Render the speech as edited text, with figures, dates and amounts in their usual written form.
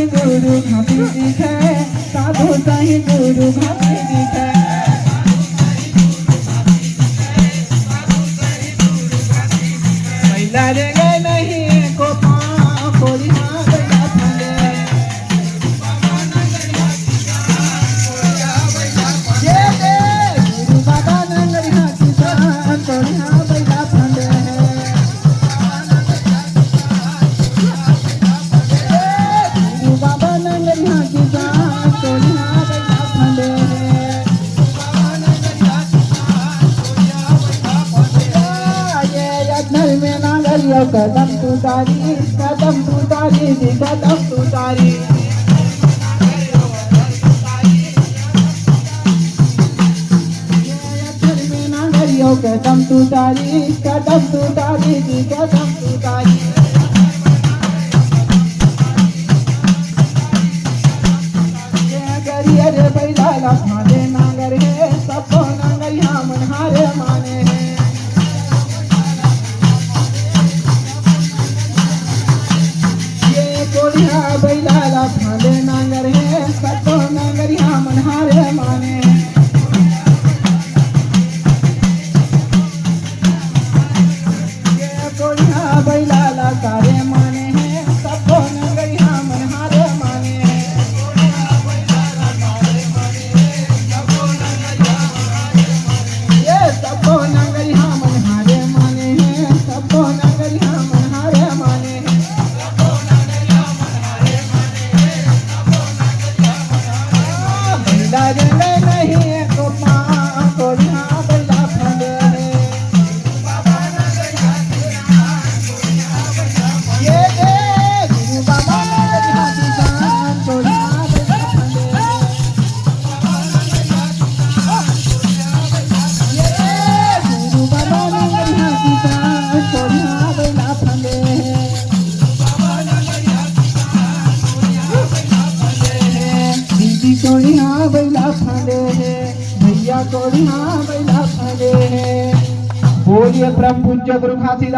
गुरु घाटी दिखे साधु सही गुरु घाटी दिखे महिला रे गए नहीं को पाँव कोरी हाँ गया फंदे ये दे गुरु बाबा नंगरी हाँ किसान कोरी हाँ गया फंदे कदम तू तारी जी कदम तू तारी कदम तू तारी जी कदम तू तारी करिए रे बैला लाले नांगर है सबको नांगर यहाँ मनहारे माने हैं बैला लाले नांगर है सबको नांगर यहाँ मनहारे माने ये कोढ़िया बैला ला सारे माने हैं सबको नांगर यहाँ मनहारे माने ये सबको नांगर यहाँ मनहारे माने हैं सबको नांगर यहाँ मनहारे माने नहीं को माँ को यहाँ बैला फंदे ये दे गुरु बाबा यहाँ किसान को यहाँ बैला फंदे ये दे गुरु बाबा यहाँ किसान को यहाँ बैला फंदे दीदी को यहाँ बैला फंदे भैया को यहाँ बैला फंदे बोलिए परम पूज्य गुरु घासीदास